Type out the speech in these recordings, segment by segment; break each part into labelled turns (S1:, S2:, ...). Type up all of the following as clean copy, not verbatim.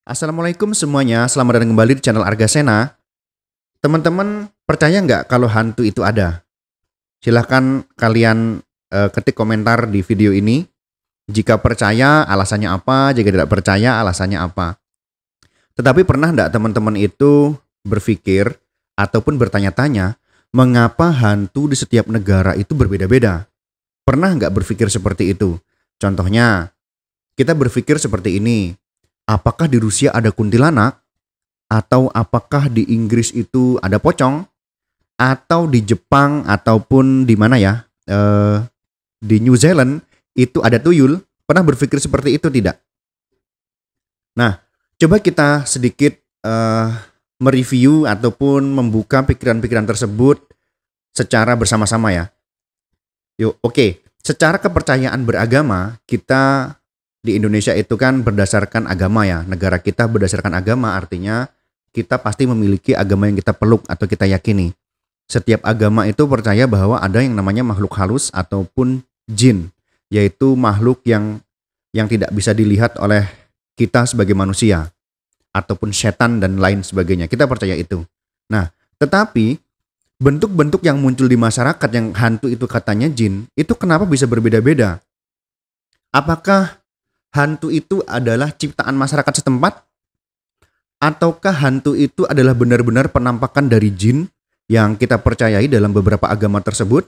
S1: Assalamualaikum semuanya, selamat datang kembali di channel Argasena. Teman-teman percaya nggak kalau hantu itu ada? Silahkan kalian ketik komentar di video ini. Jika percaya alasannya apa, jika tidak percaya alasannya apa. Tetapi pernah nggak teman-teman itu berpikir ataupun bertanya-tanya, mengapa hantu di setiap negara itu berbeda-beda? Pernah nggak berpikir seperti itu? Contohnya, kita berpikir seperti ini. Apakah di Rusia ada kuntilanak? Atau apakah di Inggris itu ada pocong? Atau di Jepang ataupun di mana ya? Di New Zealand itu ada tuyul? Pernah berpikir seperti itu tidak? Nah, coba kita sedikit mereview ataupun membuka pikiran-pikiran tersebut secara bersama-sama ya. Yuk, oke. Secara kepercayaan beragama, kita di Indonesia itu kan berdasarkan agama ya. Negara kita berdasarkan agama, artinya kita pasti memiliki agama yang kita peluk atau kita yakini. Setiap agama itu percaya bahwa ada yang namanya makhluk halus ataupun jin, yaitu makhluk yang tidak bisa dilihat oleh kita sebagai manusia, ataupun setan dan lain sebagainya. Kita percaya itu. Nah, tetapi bentuk-bentuk yang muncul di masyarakat yang hantu itu katanya jin, itu kenapa bisa berbeda-beda? Apakah hantu itu adalah ciptaan masyarakat setempat? Ataukah hantu itu adalah benar-benar penampakan dari jin yang kita percayai dalam beberapa agama tersebut?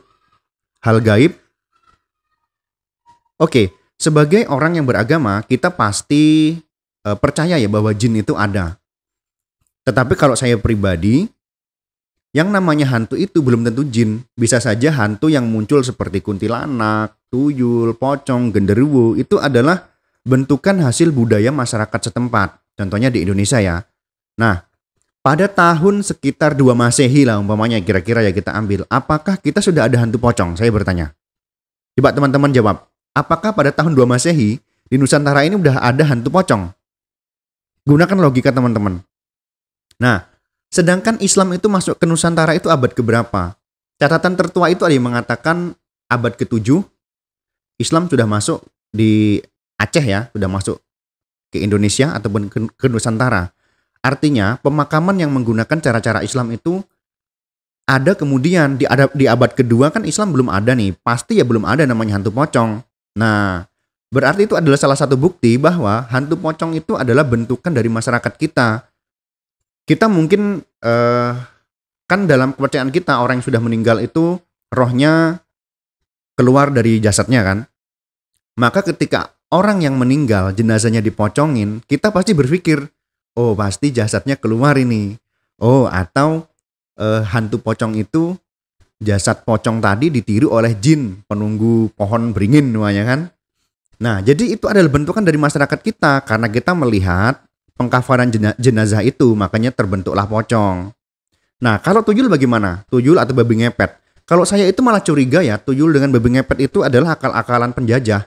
S1: Hal gaib? Oke, sebagai orang yang beragama, kita pasti percaya ya bahwa jin itu ada. Tetapi kalau saya pribadi, yang namanya hantu itu belum tentu jin. Bisa saja hantu yang muncul seperti kuntilanak, tuyul, pocong, genderuwo, itu adalah bentukan hasil budaya masyarakat setempat. Contohnya di Indonesia ya. Nah, pada tahun sekitar 2 Masehi lah umpamanya kira-kira ya kita ambil. Apakah kita sudah ada hantu pocong? Saya bertanya. Coba teman-teman jawab. Apakah pada tahun 2 Masehi di Nusantara ini udah ada hantu pocong? Gunakan logika teman-teman. Nah, sedangkan Islam itu masuk ke Nusantara itu abad keberapa? Catatan tertua itu ada yang mengatakan abad ke-7. Islam sudah masuk di Aceh ya, sudah masuk ke Indonesia ataupun ke Nusantara. Artinya pemakaman yang menggunakan cara-cara Islam itu ada kemudian di abad kedua kan Islam belum ada nih. Pasti ya belum ada namanya hantu pocong. Nah, berarti itu adalah salah satu bukti bahwa hantu pocong itu adalah bentukan dari masyarakat kita. Kita mungkin kan dalam kepercayaan kita orang yang sudah meninggal itu rohnya keluar dari jasadnya kan. Maka ketika orang yang meninggal jenazahnya dipocongin, kita pasti berpikir, oh pasti jasadnya keluar ini. Oh atau hantu pocong itu jasad pocong tadi ditiru oleh jin penunggu pohon beringin namanya kan. Nah jadi itu adalah bentukan dari masyarakat kita karena kita melihat pengkafaran jenazah itu makanya terbentuklah pocong. Nah kalau tuyul bagaimana? Tuyul atau babi ngepet? Kalau saya itu malah curiga ya tuyul dengan babi ngepet itu adalah akal-akalan penjajah.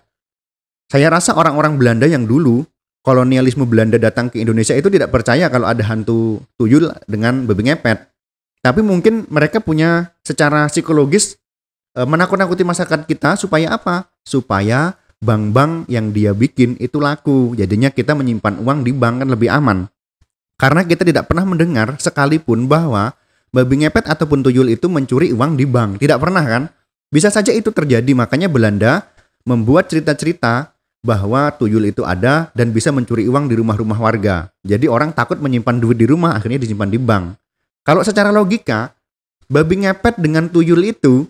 S1: Saya rasa orang-orang Belanda yang dulu kolonialisme Belanda datang ke Indonesia itu tidak percaya kalau ada hantu tuyul dengan babi ngepet. Tapi mungkin mereka punya secara psikologis menakut-nakuti masyarakat kita supaya apa? Supaya bank-bank yang dia bikin itu laku. Jadinya kita menyimpan uang di bank kan lebih aman. Karena kita tidak pernah mendengar sekalipun bahwa babi ngepet ataupun tuyul itu mencuri uang di bank. Tidak pernah kan? Bisa saja itu terjadi. Makanya Belanda membuat cerita-cerita bahwa tuyul itu ada dan bisa mencuri uang di rumah-rumah warga. Jadi orang takut menyimpan duit di rumah, akhirnya disimpan di bank. Kalau secara logika, babi ngepet dengan tuyul itu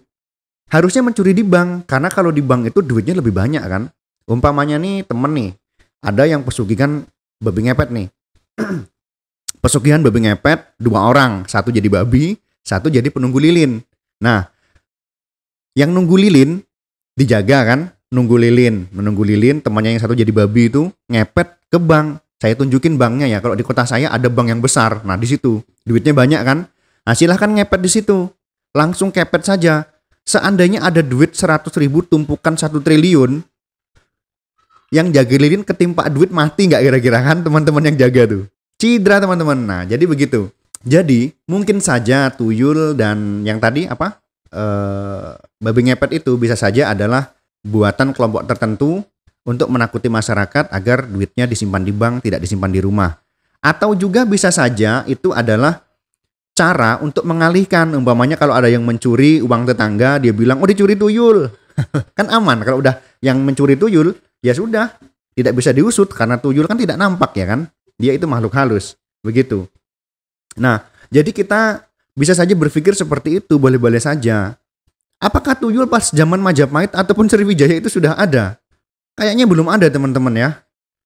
S1: harusnya mencuri di bank. Karena kalau di bank itu duitnya lebih banyak kan. Umpamanya nih temen nih, ada yang pesugihan babi ngepet nih. Pesugihan babi ngepet 2 orang, satu jadi babi, satu jadi penunggu lilin. Nah, yang nunggu lilin dijaga kan. Menunggu lilin, temannya yang satu jadi babi itu ngepet ke bank. Saya tunjukin banknya ya. Kalau di kota saya ada bank yang besar. Nah di situ duitnya banyak kan. Nah silahkan ngepet di situ. Langsung kepet saja. Seandainya ada duit 100.000 tumpukan 1 triliun, yang jaga lilin ketimpa duit mati nggak kira-kira kan teman-teman yang jaga tuh? Cidra teman-teman. Nah jadi begitu. Jadi mungkin saja tuyul dan yang tadi apa? Babi ngepet itu bisa saja adalah buatan kelompok tertentu untuk menakuti masyarakat agar duitnya disimpan di bank, tidak disimpan di rumah. Atau juga bisa saja itu adalah cara untuk mengalihkan. Umpamanya kalau ada yang mencuri uang tetangga, dia bilang, oh dicuri tuyul. Kan aman. Kalau udah yang mencuri tuyul, ya sudah, tidak bisa diusut karena tuyul kan tidak nampak ya kan. Dia itu makhluk halus. Begitu. Nah, jadi kita bisa saja berpikir seperti itu, boleh-boleh saja. Apakah tuyul pas zaman Majapahit ataupun Sriwijaya itu sudah ada? Kayaknya belum ada teman-teman ya.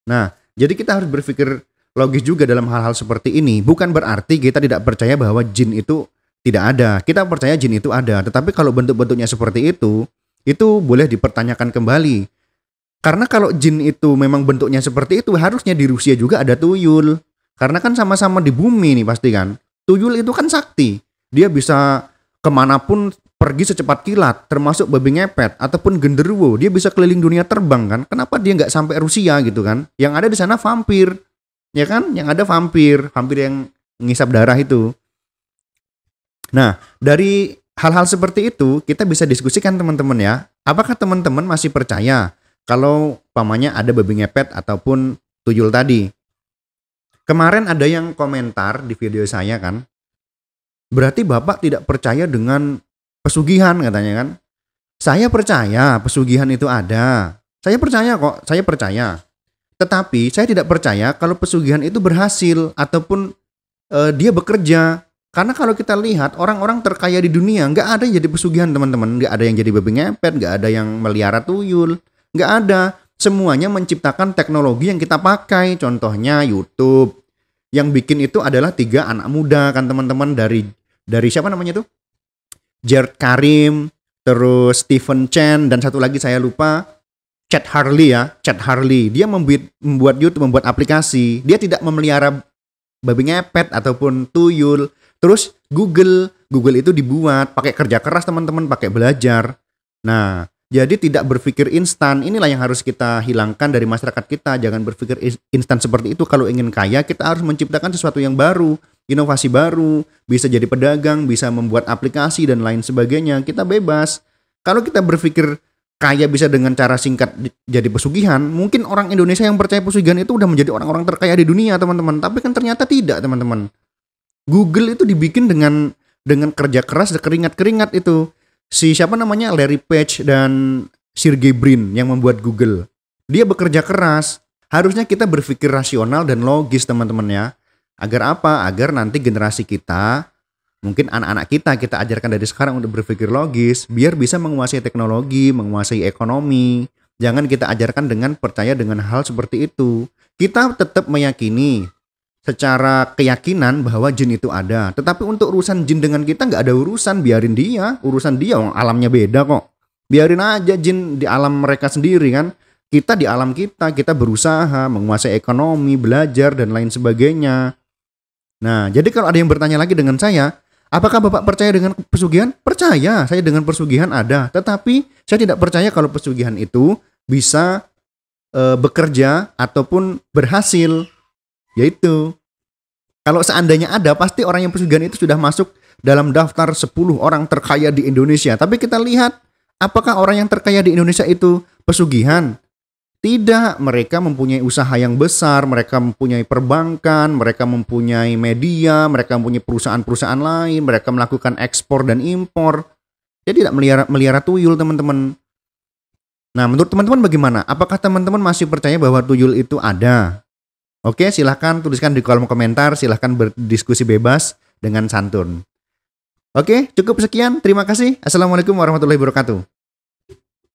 S1: Nah, jadi kita harus berpikir logis juga dalam hal-hal seperti ini. Bukan berarti kita tidak percaya bahwa jin itu tidak ada. Kita percaya jin itu ada. Tetapi kalau bentuk-bentuknya seperti itu boleh dipertanyakan kembali. Karena kalau jin itu memang bentuknya seperti itu, harusnya di Rusia juga ada tuyul. Karena kan sama-sama di bumi nih pasti kan. Tuyul itu kan sakti. Dia bisa kemanapun pergi secepat kilat, termasuk babi ngepet ataupun genderuwo. Dia bisa keliling dunia terbang kan. Kenapa dia nggak sampai Rusia gitu kan? Yang ada di sana vampir, ya kan? Yang ada vampir yang ngisap darah itu. Nah, dari hal-hal seperti itu kita bisa diskusikan teman-teman ya. Apakah teman-teman masih percaya kalau pamannya ada babi ngepet ataupun tuyul tadi? Kemarin ada yang komentar di video saya kan, berarti Bapak tidak percaya dengan pesugihan katanya kan. Saya percaya pesugihan itu ada. Saya percaya kok, saya percaya. Tetapi saya tidak percaya kalau pesugihan itu berhasil ataupun dia bekerja. Karena kalau kita lihat orang-orang terkaya di dunia nggak ada yang jadi pesugihan teman-teman. Nggak ada yang jadi babi ngepet, nggak ada yang melihara tuyul. Nggak ada. Semuanya menciptakan teknologi yang kita pakai. Contohnya YouTube. Yang bikin itu adalah 3 anak muda kan teman-teman, dari siapa namanya tuh? Jared Karim, terus Stephen Chen, dan satu lagi saya lupa, Chad Hurley ya. Chad Hurley. Dia membuat YouTube, membuat aplikasi. Dia tidak memelihara babi ngepet ataupun tuyul. Terus Google itu dibuat pakai kerja keras teman-teman, pakai belajar. Nah, jadi tidak berpikir instan. Inilah yang harus kita hilangkan dari masyarakat kita. Jangan berpikir instan seperti itu. Kalau ingin kaya, kita harus menciptakan sesuatu yang baru, inovasi baru, bisa jadi pedagang, bisa membuat aplikasi dan lain sebagainya. Kita bebas. Kalau kita berpikir kaya bisa dengan cara singkat jadi pesugihan, mungkin orang Indonesia yang percaya pesugihan itu udah menjadi orang-orang terkaya di dunia, teman-teman. Tapi kan ternyata tidak, teman-teman. Google itu dibikin dengan kerja keras dan keringat-keringat itu. Si siapa namanya, Larry Page dan Sergey Brin yang membuat Google. Dia bekerja keras. Harusnya kita berpikir rasional dan logis, teman-teman ya. Agar apa? Agar nanti generasi kita, mungkin anak-anak kita ajarkan dari sekarang untuk berpikir logis, biar bisa menguasai teknologi, menguasai ekonomi. Jangan kita ajarkan dengan percaya dengan hal seperti itu. Kita tetap meyakini secara keyakinan bahwa jin itu ada. Tetapi untuk urusan jin dengan kita nggak ada urusan, biarin dia. Urusan dia, alamnya beda kok. Biarin aja jin di alam mereka sendiri kan. Kita di alam kita berusaha menguasai ekonomi, belajar, dan lain sebagainya. Nah, jadi kalau ada yang bertanya lagi dengan saya, apakah Bapak percaya dengan pesugihan? Percaya, saya dengan pesugihan ada. Tetapi saya tidak percaya kalau pesugihan itu bisa bekerja ataupun berhasil. Yaitu, kalau seandainya ada, pasti orang yang pesugihan itu sudah masuk dalam daftar 10 orang terkaya di Indonesia. Tapi kita lihat, apakah orang yang terkaya di Indonesia itu pesugihan? Tidak, mereka mempunyai usaha yang besar, mereka mempunyai perbankan, mereka mempunyai media, mereka mempunyai perusahaan-perusahaan lain, mereka melakukan ekspor dan impor. Dia tidak melihara tuyul, teman-teman. Nah, menurut teman-teman bagaimana? Apakah teman-teman masih percaya bahwa tuyul itu ada? Oke, silahkan tuliskan di kolom komentar, silahkan berdiskusi bebas dengan santun. Oke, cukup sekian. Terima kasih. Assalamualaikum warahmatullahi wabarakatuh.